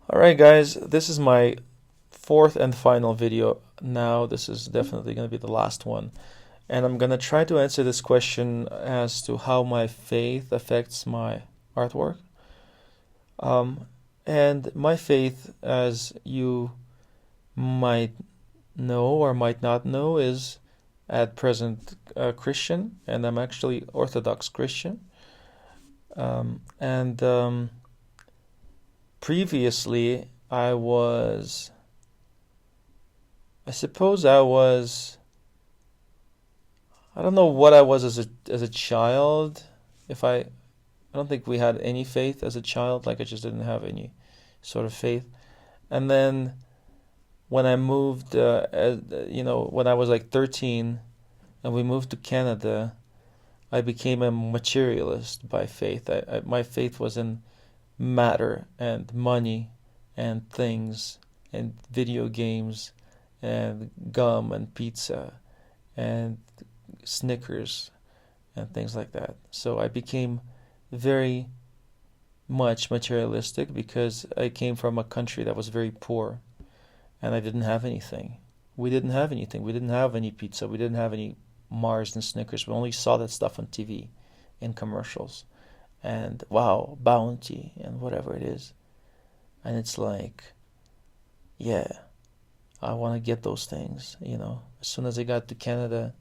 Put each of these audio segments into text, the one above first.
Alright guys, this is my fourth and final video. Now this is definitely going to be the last one. And I'm going to try to answer this question as to how my faith affects my artwork. Um, and my faith, as you might know or might not know, is at present Christian, and I'm actually Orthodox Christian. And Previously, I suppose I don't know what I was as a child. If I don't think we had any faith as a child, like I just didn't have any sort of faith. And then when I moved, when I was like 13 and we moved to Canada, I became a materialist by faith. My faith was in matter and money and things and video games and gum and pizza and Snickers and things like that. So I became very much materialistic because I came from a country that was very poor and I didn't have anything. We didn't have anything. We didn't have any pizza. We didn't have any Mars and Snickers. We only saw that stuff on TV in commercials. And wow, Bounty and whatever it is. And it's like, yeah, I want to get those things, As soon as I got to Canada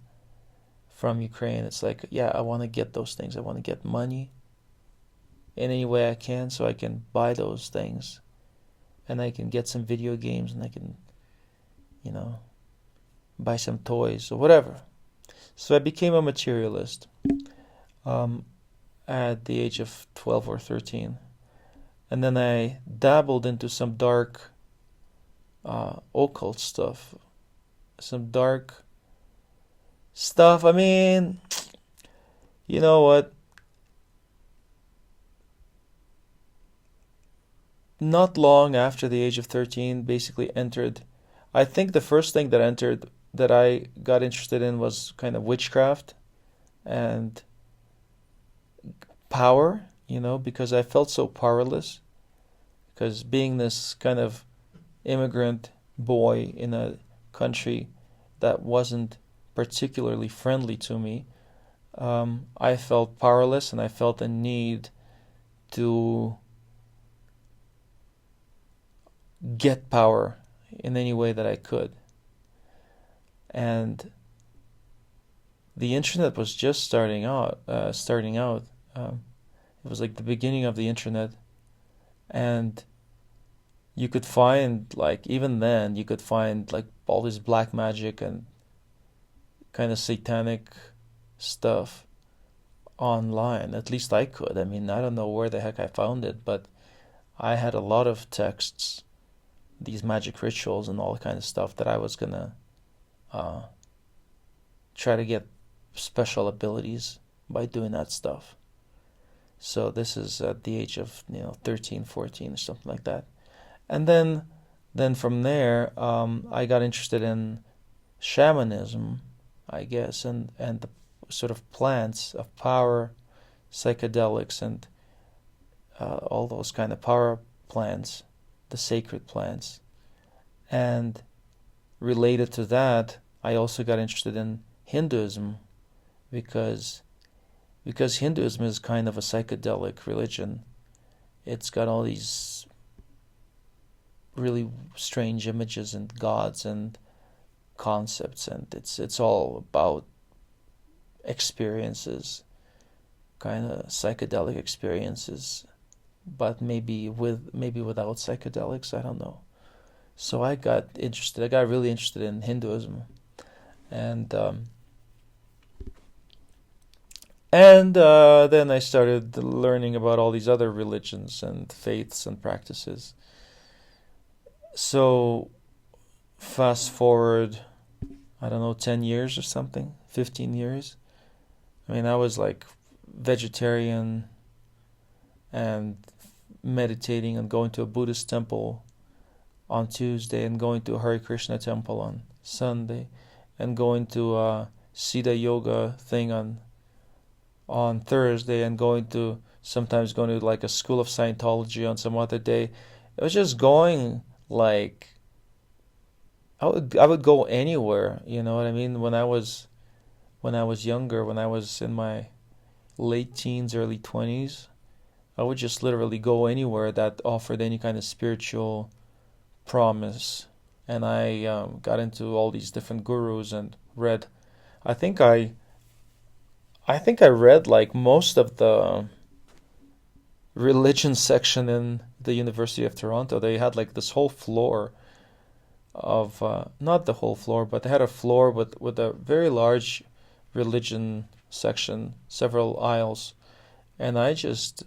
from Ukraine, it's like, yeah, I want to get those things. I want to get money in any way I can so I can buy those things and I can get some video games and I can, you know, buy some toys or whatever. So I became a materialist um, at the age of 12 or 13. And then I dabbled into some dark occult stuff, some dark stuff. I mean, you know what? Not long after the age of 13, basically entered. I think the first thing that entered that I got interested in was kind of witchcraft and power, because I felt so powerless. Because being this kind of immigrant boy in a country that wasn't particularly friendly to me, I felt powerless and I felt a need to get power in any way that I could. And the internet was just starting out. It was like the beginning of the internet, and you could find, like, even then you could find like all this black magic and kind of satanic stuff online. At least I could. I mean, I don't know where the heck I found it, but I had a lot of texts, these magic rituals and all kind of stuff that I was gonna uh, try to get special abilities by doing that stuff. So this is at the age of 13, 14 or something like that. And then from there, I got interested in shamanism, I guess, and the sort of plants of power, psychedelics, and all those kind of power plants, the sacred plants. And related to that, I also got interested in Hinduism because Hinduism is kind of a psychedelic religion. It's got all these really strange images and gods and concepts, and it's all about experiences, kind of psychedelic experiences, but maybe without psychedelics, I don't know. So I got interested. I got really interested in Hinduism, and then I started learning about all these other religions and faiths and practices. So fast forward, I don't know, 10 years or something, 15 years. I mean, I was like vegetarian and meditating and going to a Buddhist temple on Tuesday and going to a Hare Krishna temple on Sunday and going to a Siddha yoga thing on Thursday and sometimes going to like a school of Scientology on some other day. it was just going like I would go anywhere, you know what I mean? When I was younger, when I was in my late teens, early 20s, I would just literally go anywhere that offered any kind of spiritual promise. And I got into all these different gurus and read. I think I read like most of the religion section in the University of Toronto. They had like this whole floor of not the whole floor, but they had a floor with a very large religion section, several aisles, and I just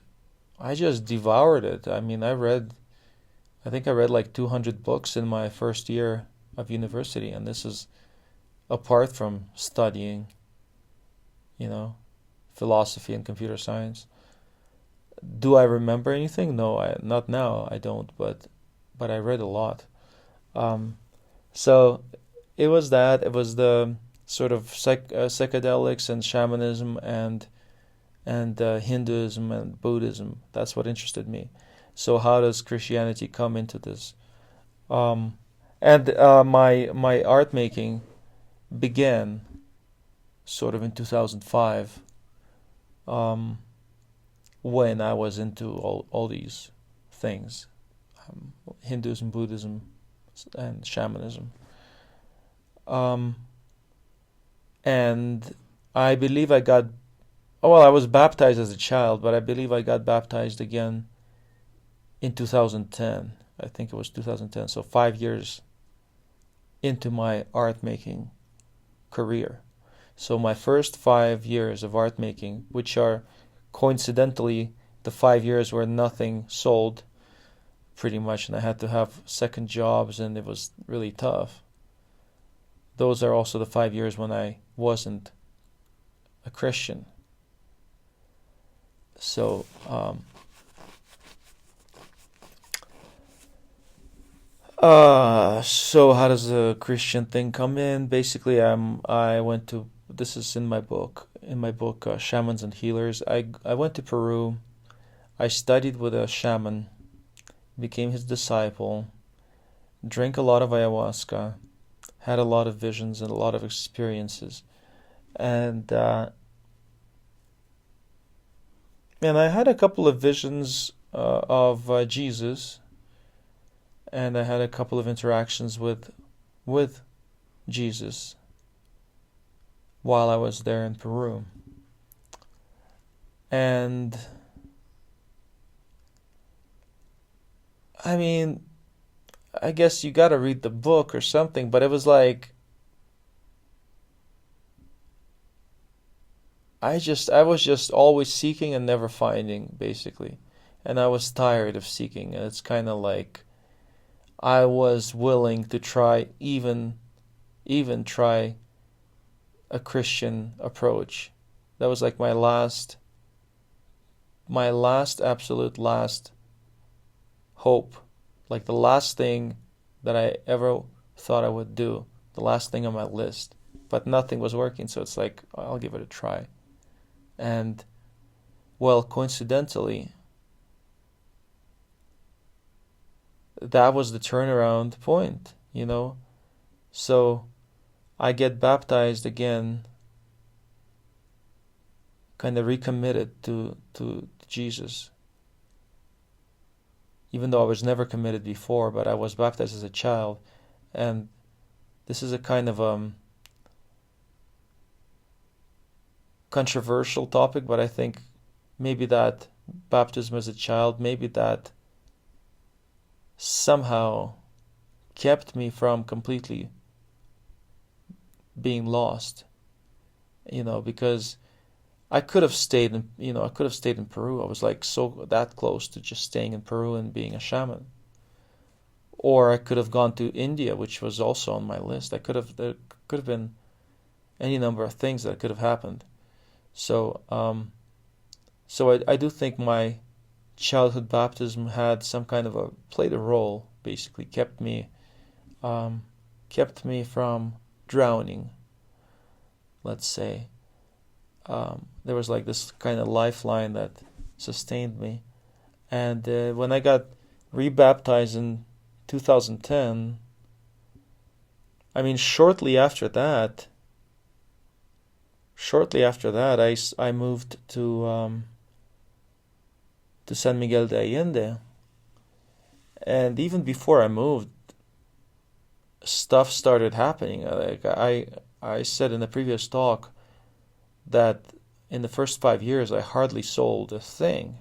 devoured it. I mean, I think I read like 200 books in my first year of university, and this is apart from studying, you know, philosophy and computer science. Do I remember anything? No, not now. I don't, but I read a lot. Um, so it was that. It was the sort of psychedelics and shamanism and Hinduism and Buddhism. That's what interested me. So how does Christianity come into this? Um, and my art making began sort of in 2005, um, when I was into all these things, Hinduism, Buddhism, and shamanism. Um, and I believe I got, oh, well, I was baptized as a child, but I believe I got baptized again in 2010. I think it was 2010, so 5 years into my art making career. So my first 5 years of art making, which are coincidentally the 5 years where nothing sold pretty much, and I had to have second jobs, and it was really tough. Those are also the 5 years when I wasn't a Christian. So, so how does the Christian thing come in? Basically, I went to, this is in my book, Shamans and Healers. I went to Peru. I studied with a shaman, became his disciple, drank a lot of ayahuasca, had a lot of visions and a lot of experiences, and I had a couple of visions of Jesus, and I had a couple of interactions with Jesus while I was there in Peru. And I mean, I guess you got to read the book or something, but it was like I was just always seeking and never finding, basically. And I was tired of seeking, and it's kind of like I was willing to try, even try a Christian approach. That was like my last absolute last hope, like the last thing that I ever thought I would do, the last thing on my list. But nothing was working, so it's like I'll give it a try. And well, coincidentally, that was the turnaround point, you know? So I get baptized again, kind of recommitted to Jesus, even though I was never committed before, but I was baptized as a child. And this is a kind of controversial topic, but I think maybe that baptism as a child, maybe that somehow kept me from completely being lost, because I could have stayed in Peru. I was like so that close to just staying in Peru and being a shaman. Or I could have gone to India, which was also on my list. There could have been any number of things that could have happened. So, I do think my childhood baptism had some kind of played a role, basically um, kept me from drowning, let's say. There was like this kind of lifeline that sustained me. And when I got rebaptized in 2010. I mean, shortly after that, I moved to San Miguel de Allende. And even before I moved, stuff started happening. Like I said in the previous talk that in the first 5 years, I hardly sold a thing.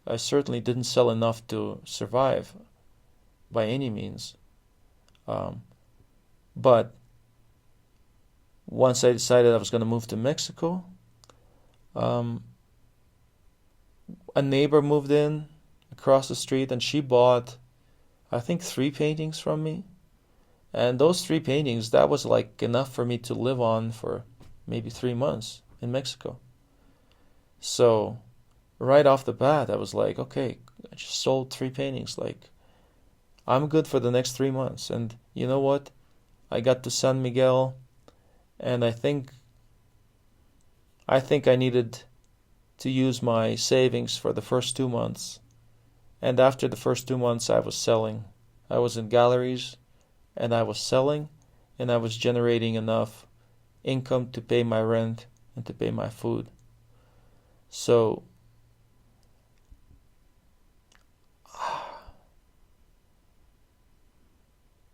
I certainly didn't sell enough to survive by any means. But once I decided I was going to move to Mexico, um, a neighbor moved in across the street and she bought, I think, 3 paintings from me. And those 3 paintings, that was like enough for me to live on for maybe 3 months in Mexico. So right off the bat, I was like, okay, I just sold 3 paintings. Like, I'm good for the next 3 months. And you know what? I got to San Miguel, and I think I needed to use my savings for the first 2 months. And after the first 2 months, I was selling. I was in galleries, and I was selling, and I was generating enough income to pay my rent and to pay my food. So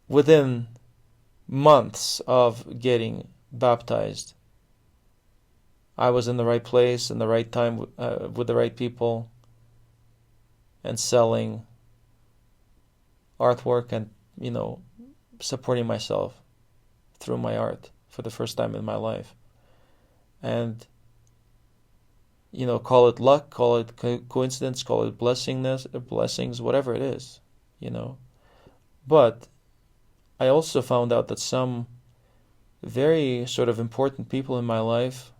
within months of getting baptized, I was in the right place in the right time with the right people and selling artwork and, supporting myself through my art for the first time in my life. And, call it luck, call it coincidence, call it blessings, whatever it is, But I also found out that some very sort of important people in my life,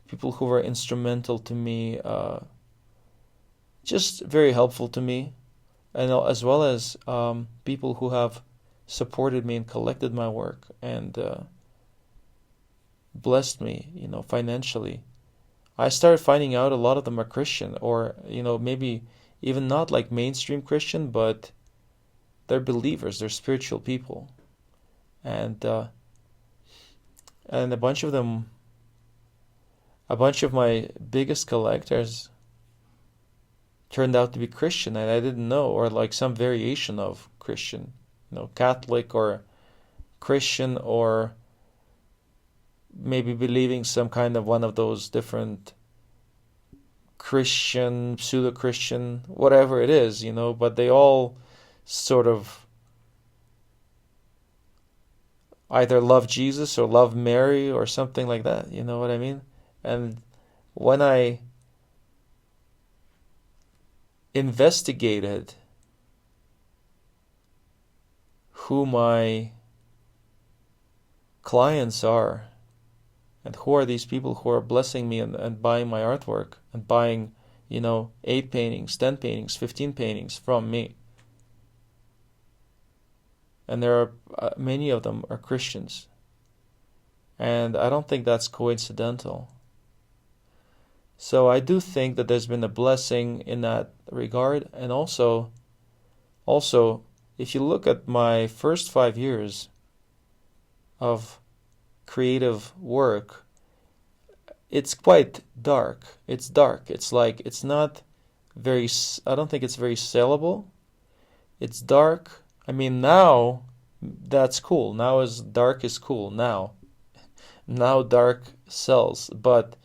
people who were instrumental to me, just very helpful to me, and as well as people who have supported me and collected my work and blessed me, financially. I started finding out a lot of them are Christian, or maybe even not like mainstream Christian, but they're believers, they're spiritual people, and a bunch of them, a bunch of my biggest collectors turned out to be Christian, and I didn't know, or like some variation of Christian, Catholic or Christian, or maybe believing some kind of one of those different Christian, pseudo-Christian, whatever it is, but they all sort of either love Jesus or love Mary or something like that, you know what I mean? And when I investigated who my clients are and who are these people who are blessing me and buying my artwork and buying, 8 paintings, 10 paintings, 15 paintings from me, and there are many of them are Christians, and I don't think that's coincidental. So I do think that there's been a blessing in that regard. And also, if you look at my first 5 years of creative work, it's quite dark. It's dark. It's like, it's not very, I don't think it's very sellable. It's dark. I mean, now that's cool. Now dark is cool now. Now dark sells. But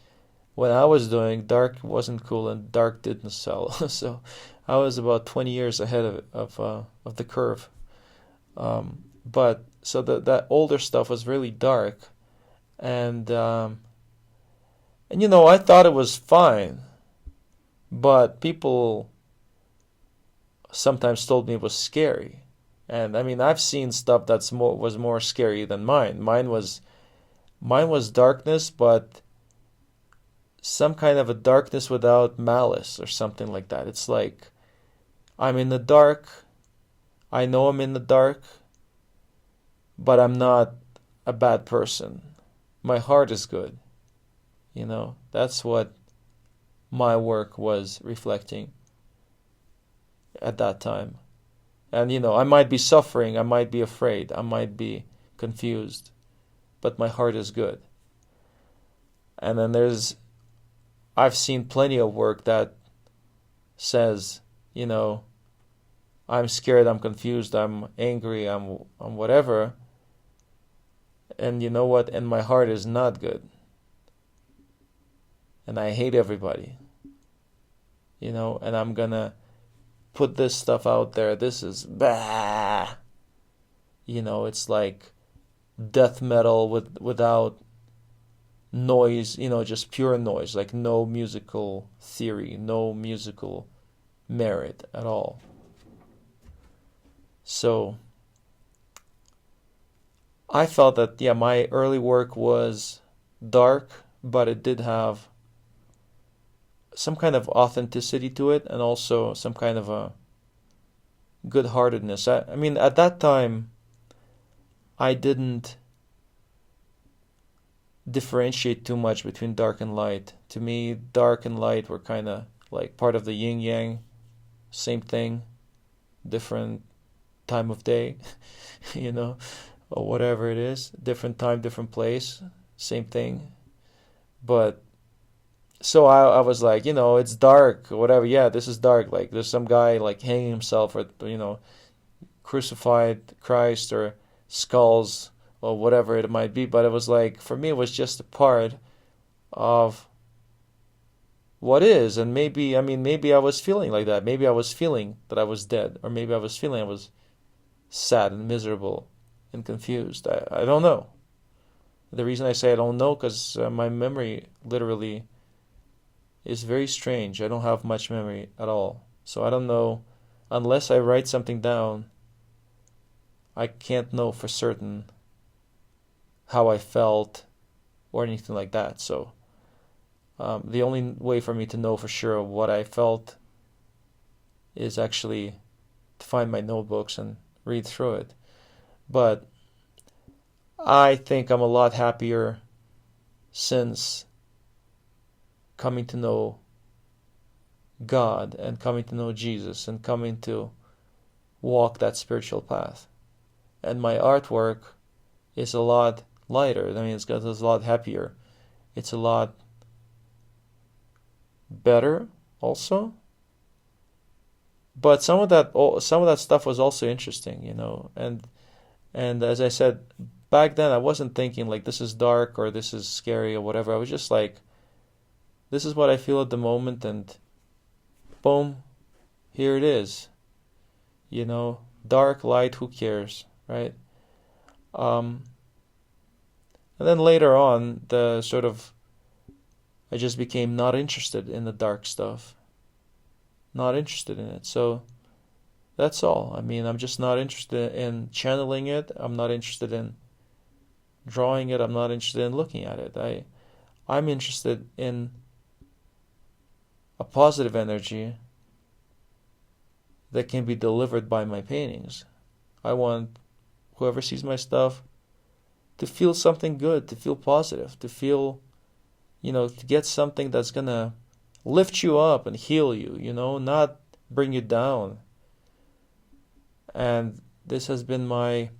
when I was doing, dark wasn't cool and dark didn't sell. So I was about 20 years ahead of the curve. But so that older stuff was really dark, and I thought it was fine, but people sometimes told me it was scary. And I mean, I've seen stuff was more scary than mine. Mine was darkness, but some kind of a darkness without malice or something like that. It's like, I'm in the dark, I know I'm in the dark, but I'm not a bad person. My heart is good. That's what my work was reflecting. at that time. And I might be suffering, I might be afraid, I might be confused, but my heart is good. And then I've seen plenty of work that says, I'm scared, I'm confused, I'm angry, I'm whatever. And you know what? And my heart is not good. And I hate everybody. And I'm gonna put this stuff out there. This is bah. It's like death metal without noise, just pure noise, like no musical theory, no musical merit at all. So I felt that, my early work was dark, but it did have some kind of authenticity to it, and also some kind of a good-heartedness. I mean, at that time, I didn't differentiate too much between dark and light. To me, dark and light were kind of like part of the yin-yang, same thing, different time of day, or whatever it is, different time, different place, same thing. But so I was like, it's dark or whatever. Yeah, this is dark. Like there's some guy like hanging himself, or crucified Christ, or skulls, or whatever it might be. But it was like, for me, it was just a part of what is. And maybe I was feeling like that. Maybe I was feeling that I was dead, or maybe I was feeling I was sad and miserable and confused. I don't know. The reason I say I don't know, because my memory literally is very strange. I don't have much memory at all. So I don't know, unless I write something down, I can't know for certain how I felt or anything like that. So the only way for me to know for sure what I felt is actually to find my notebooks and read through it. But I think I'm a lot happier since coming to know God, and coming to know Jesus, and coming to walk that spiritual path. And my artwork is a lot lighter. I mean, it's a lot happier. It's a lot better also. But some of that stuff was also interesting, And as I said, back then I wasn't thinking like this is dark or this is scary or whatever. I was just like, this is what I feel at the moment, and boom, here it is. Dark, light, who cares, right? And then later on, I just became not interested in the dark stuff. Not interested in it. So that's all. I mean, I'm just not interested in channeling it. I'm not interested in drawing it. I'm not interested in looking at it. I'm interested in a positive energy that can be delivered by my paintings. I want whoever sees my stuff to feel something good, to feel positive, to feel, to get something that's gonna lift you up and heal you, not bring you down. And this has been my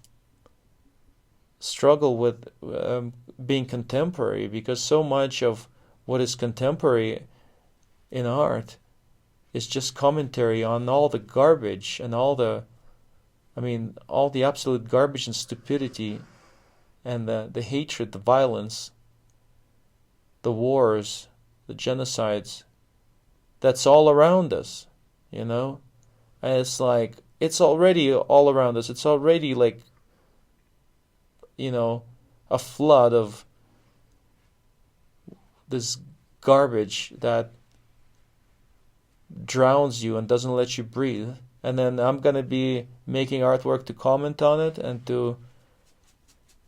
struggle with being contemporary, because so much of what is contemporary in art is just commentary on all the garbage and all the absolute garbage and stupidity and the hatred, the violence, the wars, the genocides that's all around us, And it's like, it's already all around us. It's already like, a flood of this garbage that drowns you and doesn't let you breathe. And then I'm going to be making artwork to comment on it and to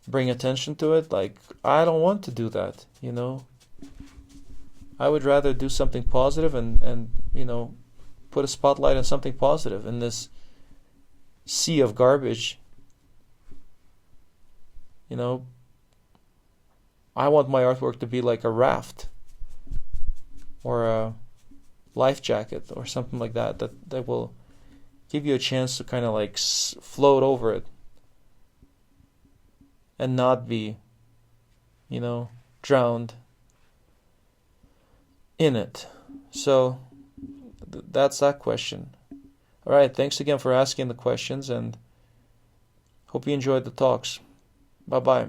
bring attention to it. Like, I don't want to do that, I would rather do something positive and put a spotlight on something positive in this sea of garbage. I want my artwork to be like a raft or a life jacket or something like that will give you a chance to kind of like float over it and not be, drowned in it. So that's that question. All right, thanks again for asking the questions, and hope you enjoyed the talks. Bye-bye.